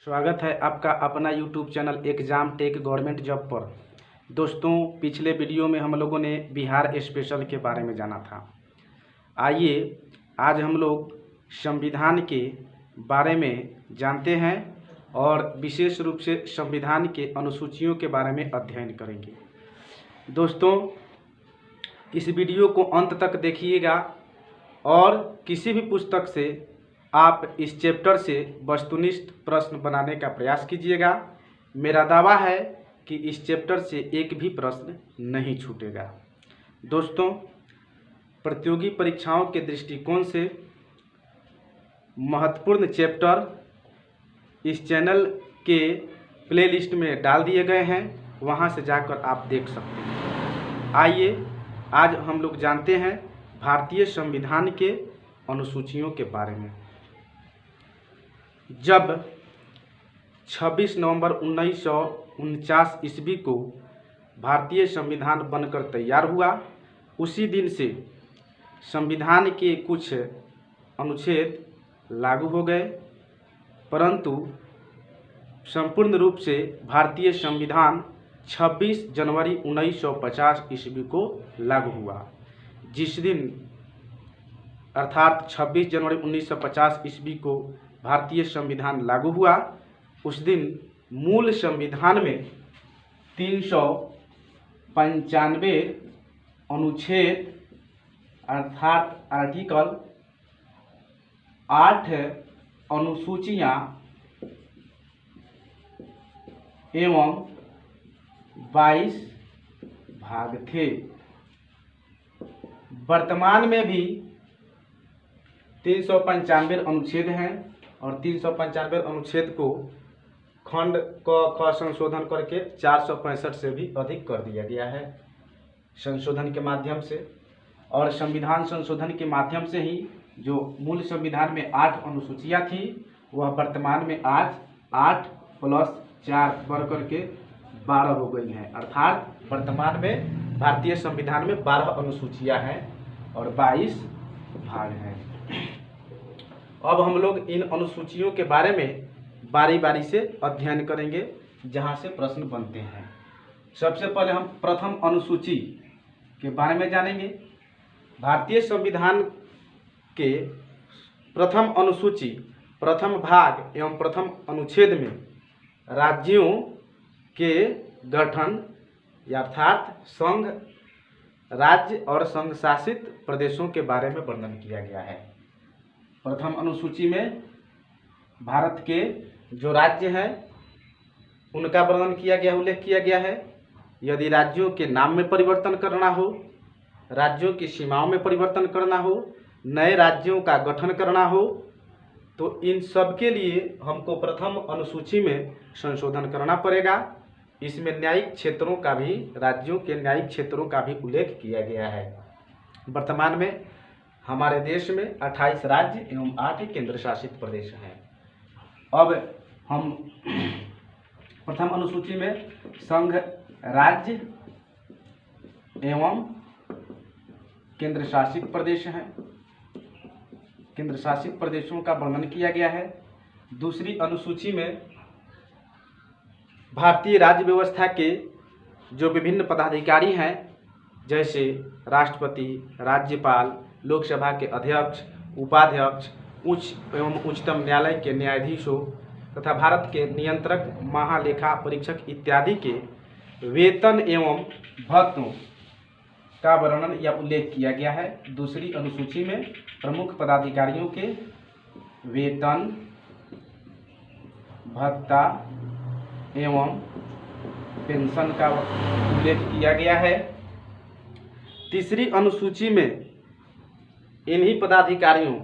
स्वागत है आपका अपना YouTube channel exam tech government job पर। दोस्तों, पिछले वीडियो में हम लोगों ने बिहार स्पेशल के बारे में जाना था। आइए आज हम लोग संविधान के बारे में जानते हैं और विशेष रूप से संविधान के अनुसूचियों के बारे में अध्ययन करेंगे। दोस्तों, इस वीडियो को अंत तक देखिएगा और किसी भी पुस्तक से आप इस चैप्टर से वस्तुनिष्ठ प्रश्न बनाने का प्रयास कीजिएगा। मेरा दावा है कि इस चैप्टर से एक भी प्रश्न नहीं छूटेगा। दोस्तों, प्रतियोगी परीक्षाओं के दृष्टिकोण से महत्वपूर्ण चैप्टर इस चैनल के प्लेलिस्ट में डाल दिए गए हैं, वहां से जाकर आप देख सकते हैं। आइए आज हम लोग जानते हैं भारतीय संविधान के अनुसूचियों के बारे में। जब 26 नवंबर 1949 ईस्वी को भारतीय संविधान बनकर तैयार हुआ, उसी दिन से संविधान के कुछ अनुच्छेद लागू हो गए, परंतु संपूर्ण रूप से भारतीय संविधान 26 जनवरी 1950 ईस्वी को लागू हुआ। जिस दिन अर्थात 26 जनवरी 1950 ईस्वी को भारतीय संविधान लागू हुआ, उस दिन मूल संविधान में 395 अनुच्छेद अर्थात आर्टिकल 8 अनुसूचियां एवं 22 भाग थे। वर्तमान में भी 395 अनुच्छेद हैं और 395 अनुच्छेद को खंड क संशोधन करके 465 से भी अधिक कर दिया गया है संशोधन के माध्यम से। और संविधान संशोधन के माध्यम से ही जो मूल संविधान में 8 अनुसूचियां थी, वह वर्तमान में आज 8 + 4 बढ़ करके 12 हो गई हैं। अर्थात वर्तमान में भारतीय संविधान में 12 अनुसूचियां हैं और 22 भाग हैं। अब हम लोग इन अनुसूचियों के बारे में बारी बारी से अध्ययन करेंगे, जहां से प्रश्न बनते हैं। सबसे पहले हम प्रथम अनुसूची के बारे में जानेंगे। भारतीय संविधान के प्रथम अनुसूची प्रथम भाग एवं प्रथम अनुच्छेद में राज्यों के गठन अर्थात संघ, राज्य और संघ शासित प्रदेशों के बारे में वर्णन किया गया है। प्रथम अनुसूची में भारत के जो राज्य हैं उनका वर्णन किया गया, उल्लेख किया गया है। यदि राज्यों के नाम में परिवर्तन करना हो, राज्यों की सीमाओं में परिवर्तन करना हो, नए राज्यों का गठन करना हो, तो इन सब के लिए हमको प्रथम अनुसूची में संशोधन करना पड़ेगा। इसमें न्यायिक क्षेत्रों का भी, राज्यों के न्यायिक क्षेत्रों का भी उल्लेख किया गया है। वर्तमान में हमारे देश में 28 राज्य एवं 8 केंद्र शासित प्रदेश हैं। अब हम प्रथम अनुसूची में संघ, राज्य एवं केंद्र शासित प्रदेश हैं। केंद्र शासित प्रदेशों का वर्णन किया गया है। दूसरी अनुसूची में भारतीय राज्य व्यवस्था के जो विभिन्न पदाधिकारी हैं, जैसे राष्ट्रपति, राज्यपाल, लोकसभा के अध्यक्ष, उपाध्यक्ष, उच्च एवं उच्चतम न्यायालय के न्यायाधीशों तथा भारत के नियंत्रक, महालेखा परीक्षक इत्यादि के वेतन एवं भत्तों का वर्णन या उल्लेख किया गया है। दूसरी अनुसूची में प्रमुख पदाधिकारियों के वेतन, भत्ता एवं पेंशन का उल्लेख किया गया है। तीसरी अनुसूची में इन्हीं पदाधिकारियों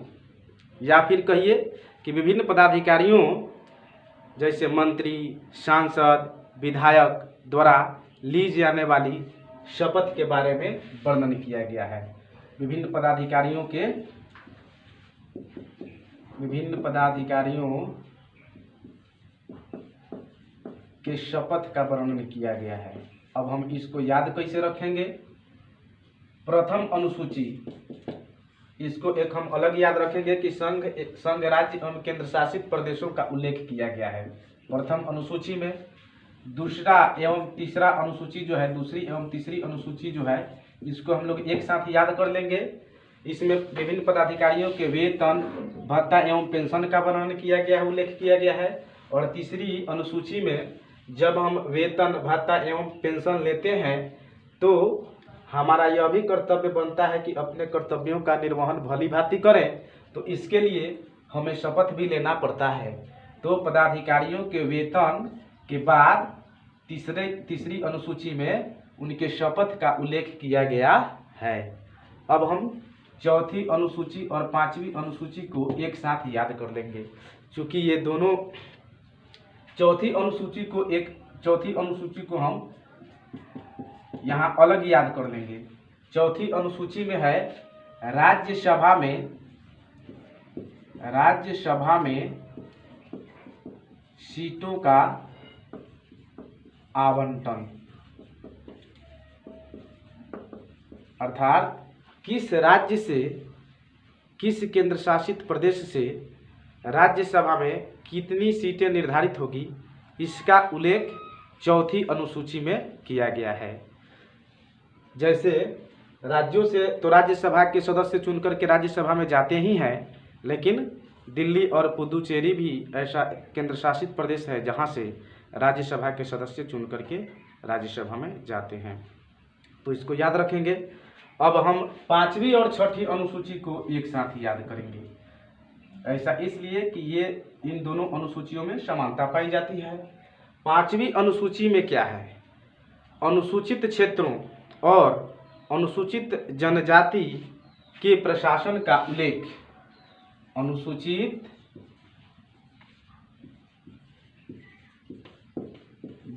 या फिर कहिए कि विभिन्न पदाधिकारियों जैसे मंत्री, सांसद, विधायक द्वारा ली जाने वाली शपथ के बारे में वर्णन किया गया है। विभिन्न पदाधिकारियों के शपथ का वर्णन किया गया है। अब हम इसको याद कैसे रखेंगे? प्रथम अनुसूची इसको एक हम अलग याद रखेंगे कि संघ राज्य एवं केंद्र शासित प्रदेशों का उल्लेख किया गया है। प्रथम अनुसूची में, दूसरा एवं तीसरा अनुसूची जो है, दूसरी एवं तीसरी अनुसूची जो है, इसको हम लोग एक साथ याद कर लेंगे। इसमें विभिन्न पदाधिकारियों के वेतन, भत्ता एवं पेंशन का वर्णन किया गया है, उल्लेख किया गया है। और तीसरी अनुसूची में जब हम वेतन, भत्ता एवं पेंशन लेते हैं तो हमारा यह भी कर्तव्य बनता है कि अपने कर्तव्यों का निर्वहन भली भांति करें, तो इसके लिए हमें शपथ भी लेना पड़ता है। तो पदाधिकारियों के वेतन के बाद तीसरी अनुसूची में उनके शपथ का उल्लेख किया गया है। अब हम चौथी अनुसूची और पांचवी अनुसूची को एक साथ याद कर लेंगे, क्योंकि ये दोनों चौथी अनुसूची को हम यहाँ अलग याद कर लेंगे। चौथी अनुसूची में है राज्यसभा में सीटों का आवंटन, अर्थात किस राज्य से, किस केंद्र शासित प्रदेश से राज्यसभा में कितनी सीटें निर्धारित होगी, इसका उल्लेख चौथी अनुसूची में किया गया है। जैसे राज्यों से तो राज्यसभा के सदस्य चुनकर के राज्यसभा में जाते ही हैं, लेकिन दिल्ली और पुदुचेरी भी ऐसा केंद्र शासित प्रदेश है जहां से राज्यसभा के सदस्य चुन करके राज्यसभा में जाते हैं। तो इसको याद रखेंगे। अब हम पांचवी और छठी अनुसूची को एक साथ याद करेंगे। ऐसा इसलिए कि ये इन दोनों अनुसूचियों में समानता पाई जाती है। पांचवी अनुसूची में क्या है? अनुसूचित क्षेत्रों और अनुसूचित जनजाति के प्रशासन का उल्लेख। अनुसूचित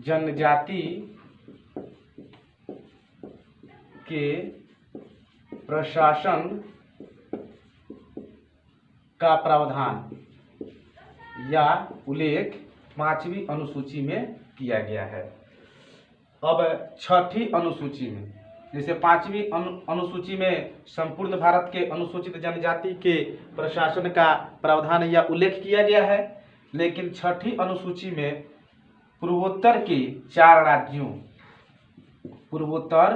जनजाति के प्रशासन का प्रावधान या उल्लेख पांचवी अनुसूची में किया गया है। अब छठी अनुसूची में, जैसे पांचवी अनुसूची में संपूर्ण भारत के अनुसूचित जनजाति के प्रशासन का प्रावधान या उल्लेख किया गया है, लेकिन छठी अनुसूची में पूर्वोत्तर के 4 राज्यों, पूर्वोत्तर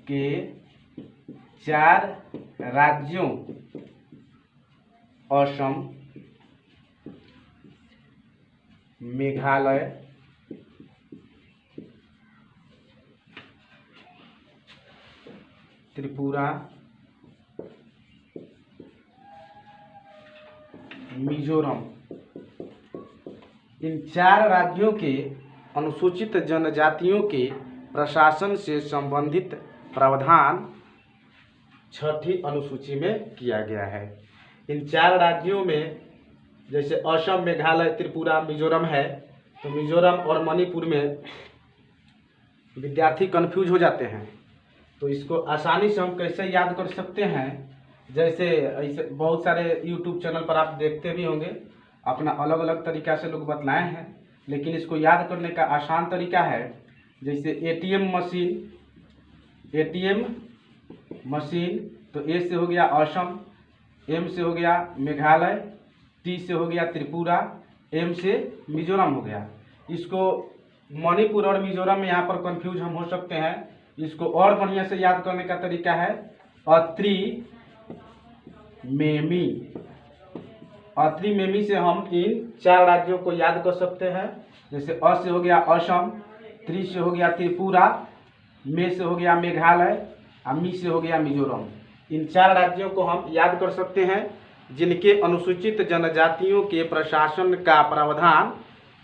के 4 राज्यों असम, मेघालय, त्रिपुरा, मिजोरम, इन 4 राज्यों के अनुसूचित जनजातियों के प्रशासन से संबंधित प्रावधान छठी अनुसूची में किया गया है। इन 4 राज्यों में जैसे असम, मेघालय, त्रिपुरा, मिजोरम है, तो मिजोरम और मणिपुर में विद्यार्थी कंफ्यूज हो जाते हैं। तो इसको आसानी से हम कैसे याद कर सकते हैं, जैसे ऐसे बहुत सारे यूट्यूब चैनल पर आप देखते भी होंगे, अपना अलग अलग तरीका से लोग बतलाए हैं, लेकिन इसको याद करने का आसान तरीका है, जैसे एटीएम मशीन, तो ए से हो गया असम, एम से हो गया मेघालय, टी से हो गया त्रिपुरा, एम से मिजोरम हो गया। इसको मणिपुर और मिजोरम में यहाँ पर कंफ्यूज हम हो सकते हैं। इसको और बढ़िया से याद करने का तरीका है अत्रि मेमी से हम इन 4 राज्यों को याद कर सकते हैं। जैसे अ से हो गया असम, त्रि से हो गया त्रिपुरा, मे से हो गया मेघालय, और मी से हो गया मिजोरम। इन 4 राज्यों को हम याद कर सकते हैं जिनके अनुसूचित जनजातियों के प्रशासन का प्रावधान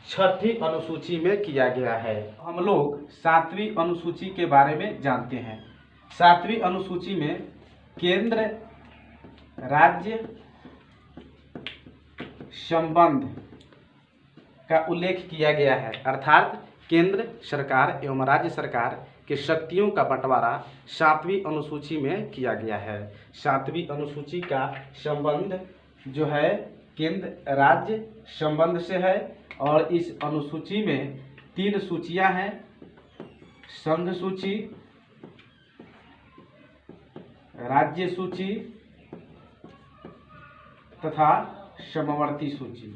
छठी अनुसूची में किया गया है। हम लोग 7वीं अनुसूची के बारे में जानते हैं। 7वीं अनुसूची में केंद्र राज्य संबंध का उल्लेख किया गया है, अर्थात केंद्र सरकार एवं राज्य सरकार के शक्तियों का बंटवारा 7वीं अनुसूची में किया गया है। 7वीं अनुसूची का संबंध जो है केंद्र राज्य संबंध से है, और इस अनुसूची में 3 सूचियां हैं, संघ सूची, राज्य सूची तथा समवर्ती सूची।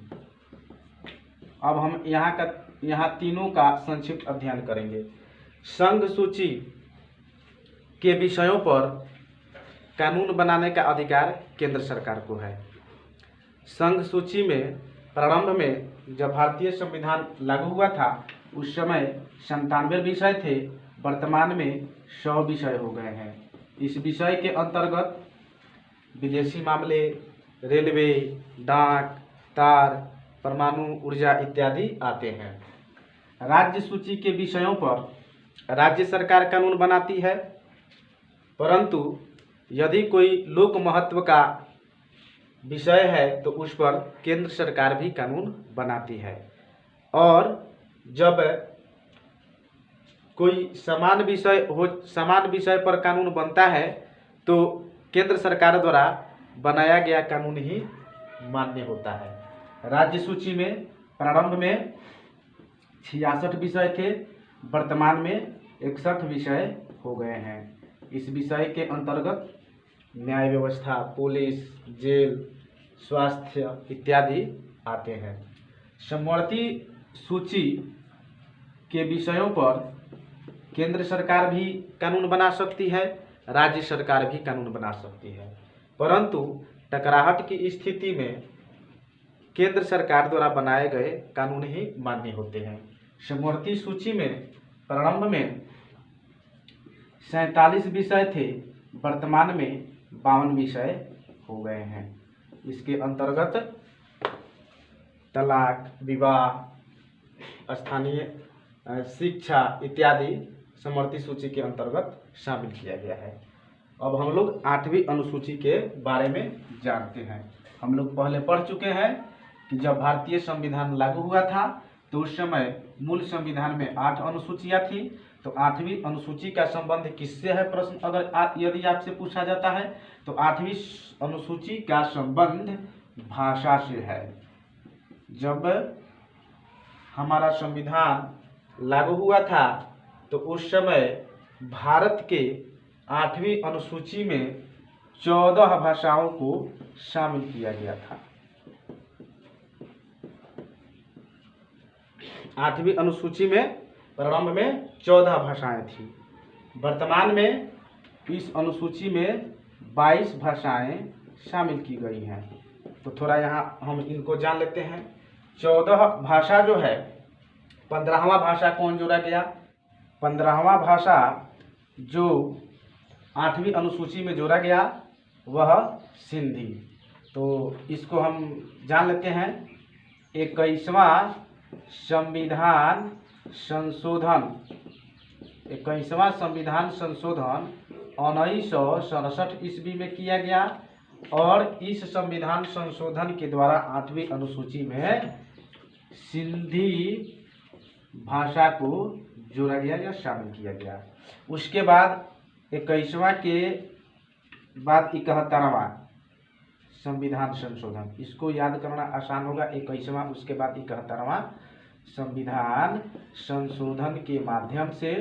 अब हम यहाँ तीनों का संक्षिप्त अध्ययन करेंगे। संघ सूची के विषयों पर कानून बनाने का अधिकार केंद्र सरकार को है। संघ सूची में प्रारंभ में जब भारतीय संविधान लागू हुआ था उस समय 97 विषय थे, वर्तमान में 100 विषय हो गए हैं। इस विषय के अंतर्गत विदेशी मामले, रेलवे, डाक, तार, परमाणु ऊर्जा इत्यादि आते हैं। राज्य सूची के विषयों पर राज्य सरकार कानून बनाती है, परंतु यदि कोई लोक महत्व का विषय है तो उस पर केंद्र सरकार भी कानून बनाती है। और जब कोई समान विषय पर कानून बनता है तो केंद्र सरकार द्वारा बनाया गया कानून ही मान्य होता है। राज्य सूची में प्रारंभ में 66 विषय थे, वर्तमान में 61 विषय हो गए हैं। इस विषय के अंतर्गत न्याय व्यवस्था, पुलिस, जेल, स्वास्थ्य इत्यादि आते हैं। समवर्ती सूची के विषयों पर केंद्र सरकार भी कानून बना सकती है, राज्य सरकार भी कानून बना सकती है, परंतु टकराहट की स्थिति में केंद्र सरकार द्वारा बनाए गए कानून ही मान्य होते हैं। समवर्ती सूची में प्रारंभ में 47 विषय थे, वर्तमान में 52 विषय हो गए हैं। इसके अंतर्गत तलाक, विवाह, स्थानीय शिक्षा इत्यादि समवर्ती सूची के अंतर्गत शामिल किया गया है। अब हम लोग 8वीं अनुसूची के बारे में जानते हैं। हम लोग पहले पढ़ चुके हैं कि जब भारतीय संविधान लागू हुआ था तो उस समय मूल संविधान में 8 अनुसूचियां थी। तो 8वीं अनुसूची का संबंध किससे है, प्रश्न अगर यदि आपसे पूछा जाता है तो 8वीं अनुसूची का संबंध भाषा से है। जब हमारा संविधान लागू हुआ था तो उस समय भारत के 8वीं अनुसूची में 14 भाषाओं को शामिल किया गया था। 8वीं अनुसूची में प्रारंभ में 14 भाषाएं थी, वर्तमान में इस अनुसूची में 22 भाषाएं शामिल की गई हैं। तो थोड़ा यहाँ हम इनको जान लेते हैं। 14 भाषा जो है, 15वां भाषा कौन जोड़ा गया? 15वां भाषा जो 8वीं अनुसूची में जोड़ा गया वह सिंधी। तो इसको हम जान लेते हैं। 21वां संविधान संशोधन 1967 ईस्वी में किया गया और इस संविधान संशोधन के द्वारा 8वीं अनुसूची में सिंधी भाषा को जोड़ा गया या शामिल किया गया। उसके बाद 21वां के बाद 71वां संविधान संशोधन, इसको याद करना आसान होगा। 21वां, उसके बाद 71वां संविधान संशोधन के माध्यम से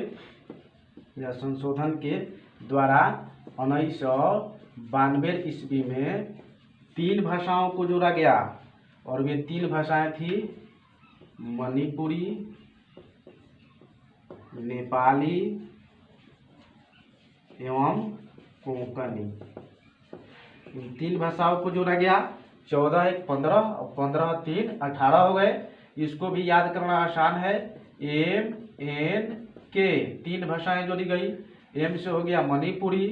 या संशोधन के द्वारा 1992 ईस्वी में 3 भाषाओं को जोड़ा गया और वे 3 भाषाएं थी मणिपुरी, नेपाली एवं कोंकणी। इन 3 भाषाओं को जोड़ा गया। 14 एक 15 और 15 3 18 हो गए। इसको भी याद करना आसान है। एम एन के 3 भाषाएं जोड़ी गई। एम से हो गया मणिपुरी,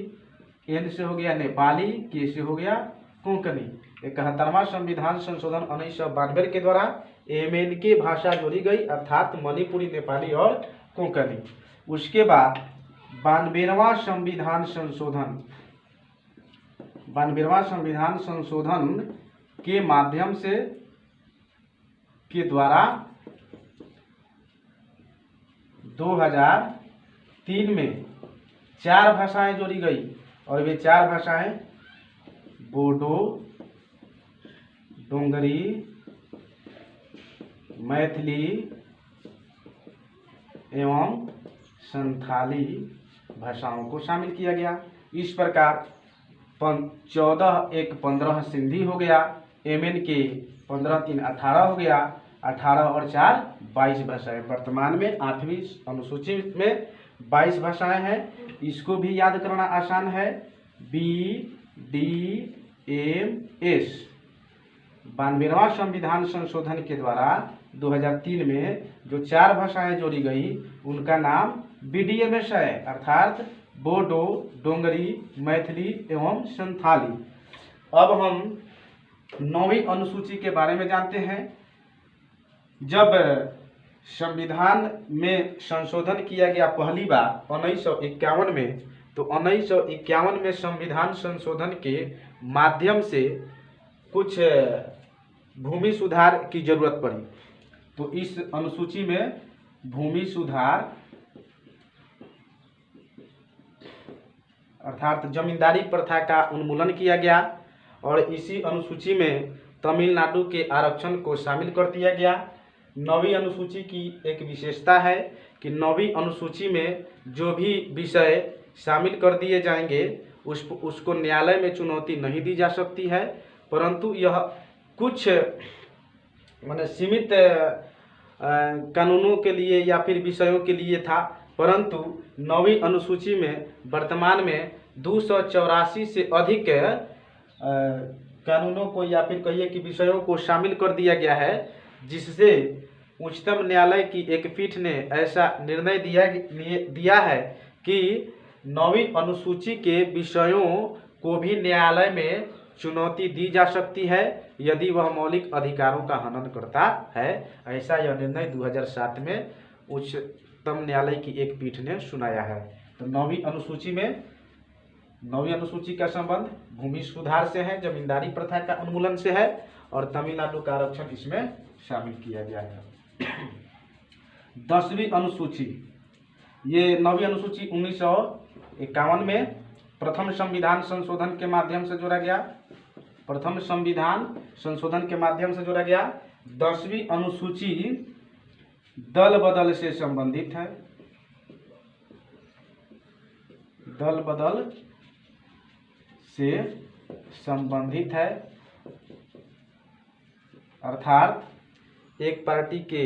एन से हो गया नेपाली, के से हो गया कोंकणी। 71वां संविधान संशोधन 1992 के द्वारा एम एन के भाषा जोड़ी गई, अर्थात मणिपुरी, नेपाली और कोंकणी। उसके बाद 92वां संविधान संशोधन के माध्यम से के द्वारा 2003 में 4 भाषाएं जोड़ी गई और वे 4 भाषाएं बोडो, डोंगरी, मैथिली एवं संथाली भाषाओं को शामिल किया गया। इस प्रकार 14 एक 15 सिंधी हो गया, एमएन के 15 3 18 हो गया 18 और 4 22 भाषाएं। वर्तमान में 8वीं अनुसूची में 22 भाषाएं हैं। इसको भी याद करना आसान है। BDMS 92वां संविधान संशोधन के द्वारा 2003 में जो 4 भाषाएं जोड़ी गई उनका नाम BDMS है, अर्थात बोडो, डोंगरी, मैथिली एवं संथाली। अब हम 9वीं अनुसूची के बारे में जानते हैं। जब संविधान में संशोधन किया गया पहली बार 1951 में, तो 1951 में संविधान संशोधन के माध्यम से कुछ भूमि सुधार की जरूरत पड़ी। तो इस अनुसूची में भूमि सुधार अर्थात जमींदारी प्रथा का उन्मूलन किया गया और इसी अनुसूची में तमिलनाडु के आरक्षण को शामिल कर दिया गया। 9वीं अनुसूची की एक विशेषता है कि 9वीं अनुसूची में जो भी विषय शामिल कर दिए जाएंगे उसको न्यायालय में चुनौती नहीं दी जा सकती है, परंतु यह कुछ माने सीमित कानूनों के लिए या फिर विषयों के लिए था। परंतु 9वीं अनुसूची में वर्तमान में 284 से अधिक कानूनों को या फिर कहिए कि विषयों को शामिल कर दिया गया है, जिससे उच्चतम न्यायालय की एक पीठ ने ऐसा निर्णय दिया है कि 9वीं अनुसूची के विषयों को भी न्यायालय में चुनौती दी जा सकती है यदि वह मौलिक अधिकारों का हनन करता है। ऐसा यह निर्णय 2007 में उच्चतम न्यायालय की एक पीठ ने सुनाया है। तो 9वीं अनुसूची का संबंध भूमि सुधार से है, जमींदारी प्रथा का उन्मूलन से है और तमिलनाडु का आरक्षण इसमें शामिल किया गया है। 10वीं अनुसूची, ये 9वीं अनुसूची 1951 में प्रथम संविधान संशोधन के माध्यम से जोड़ा गया। प्रथम संविधान संशोधन के माध्यम से जोड़ा गया। 10वीं अनुसूची दल बदल से संबंधित है। दल बदल से संबंधित है, अर्थात एक पार्टी के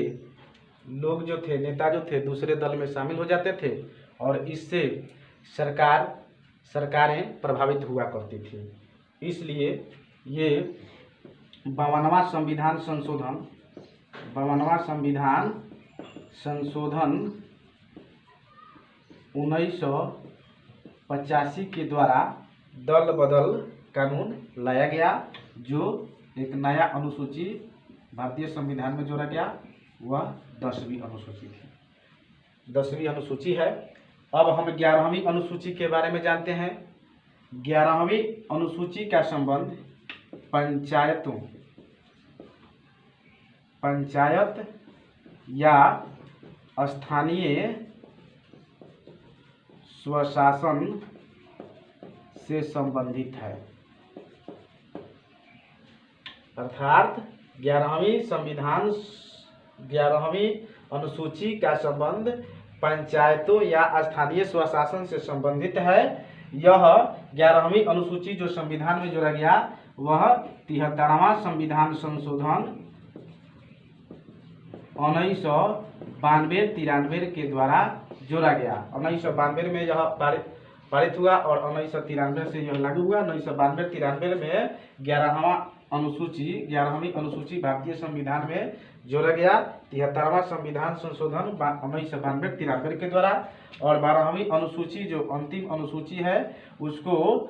लोग जो थे, नेता जो थे, दूसरे दल में शामिल हो जाते थे और इससे सरकारें प्रभावित हुआ करती थी। इसलिए ये 52वां संविधान संशोधन 1985 के द्वारा दल बदल कानून लाया गया, जो एक नया अनुसूची भारतीय संविधान में जोड़ा गया। वह 10वीं अनुसूची थी। 10वीं अनुसूची है। अब हम 11वीं अनुसूची के बारे में जानते हैं। 11वीं अनुसूची का संबंध पंचायत या स्थानीय स्वशासन से संबंधित है, अर्थात 11वीं अनुसूची का संबंध पंचायतों या स्थानीय स्वशासन से संबंधित है। यह 11वीं अनुसूची जो संविधान में जोड़ा गया वह 73वां संविधान संशोधन 1992-93 के द्वारा जोड़ा गया। 1992 में यह पारित हुआ और 1993 से यह लागू हुआ। 1992-93 में 11वीं अनुसूची भारतीय संविधान में जोड़ा गया। 73वां संविधान संशोधन 1992-93 के द्वारा। और 12वीं अनुसूची जो अंतिम अनुसूची है उसको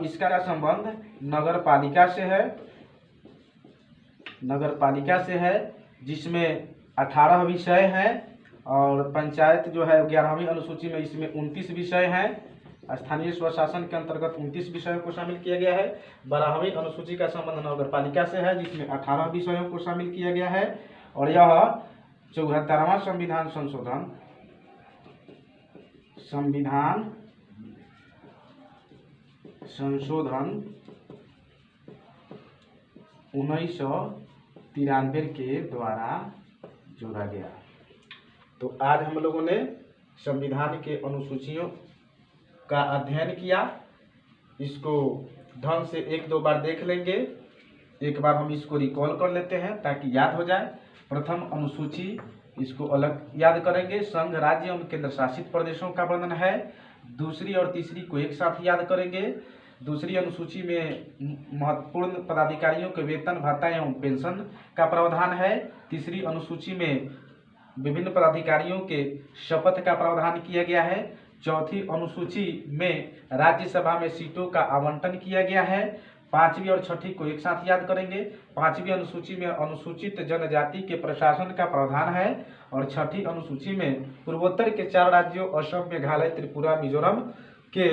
इसका संबंध नगर पालिका से है, जिसमें 18 विषय हैं और पंचायत जो है 11वीं अनुसूची में इसमें 29 विषय हैं। स्थानीय स्वशासन के अंतर्गत 29 विषयों को शामिल किया गया है। 12वीं अनुसूची का संबंध नगर पालिका से है, जिसमें 18 विषयों को शामिल किया गया है। और यह 74वां संविधान संशोधन 1993 के द्वारा जोड़ा गया। तो आज हम लोगों ने संविधान के अनुसूचियों का अध्ययन किया। इसको ढंग से 1-2 बार देख लेंगे। एक बार हम इसको रिकॉल कर लेते हैं ताकि याद हो जाए। प्रथम अनुसूची, इसको अलग याद करेंगे। संघ, राज्य एवं केंद्र शासित प्रदेशों का वर्णन है। दूसरी और तीसरी को एक साथ याद करेंगे। दूसरी अनुसूची में महत्वपूर्ण पदाधिकारियों के वेतन, भत्ता एवं पेंशन का प्रावधान है। तीसरी अनुसूची में विभिन्न पदाधिकारियों के शपथ का प्रावधान किया गया है। चौथी अनुसूची में राज्यसभा में सीटों का आवंटन किया गया है। पांचवी और छठी को एक साथ याद करेंगे। पांचवी अनुसूची में अनुसूचित जनजाति के प्रशासन का प्रावधान है और छठी अनुसूची में पूर्वोत्तर के 4 राज्यों असम, मेघालय, त्रिपुरा, मिजोरम के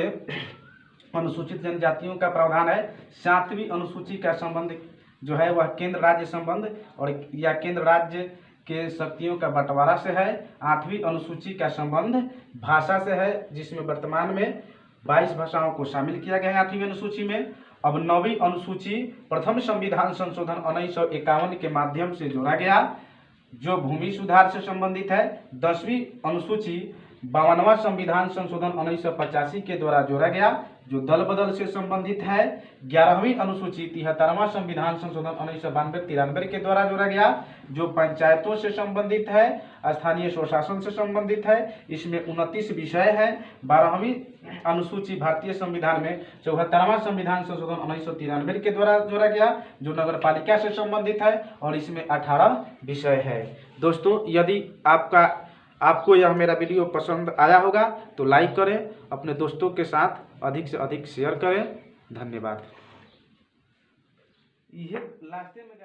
अनुसूचित जनजातियों का प्रावधान है। 7वीं अनुसूची का संबंध जो है वह केंद्र राज्य संबंध और या केंद्र राज्य के शक्तियों का बंटवारा से है। 8वीं अनुसूची का संबंध भाषा से है, जिसमें वर्तमान में 22 भाषाओं को शामिल किया गया है 8वीं अनुसूची में। अब 9वीं अनुसूची प्रथम संविधान संशोधन 1951 के माध्यम से जोड़ा गया, जो भूमि सुधार से संबंधित है। 10वीं अनुसूची 52वां संविधान संशोधन 1985 के द्वारा जोड़ा गया, जो दल बदल से संबंधित है। 11वीं अनुसूची 73वां संविधान संशोधन 1992-93 के द्वारा जोड़ा गया, जो पंचायतों से संबंधित है, स्थानीय स्वशासन से संबंधित है। इसमें 29 विषय हैं। 12वीं अनुसूची भारतीय संविधान में 74वां संविधान संशोधन 1993 के द्वारा जोड़ा गया, जो नगर पालिका से संबंधित है और इसमें 18 विषय है। दोस्तों, यदि आपको यह मेरा वीडियो पसंद आया होगा तो लाइक करें, अपने दोस्तों के साथ अधिक से अधिक शेयर करें। धन्यवाद। ये लास्ट में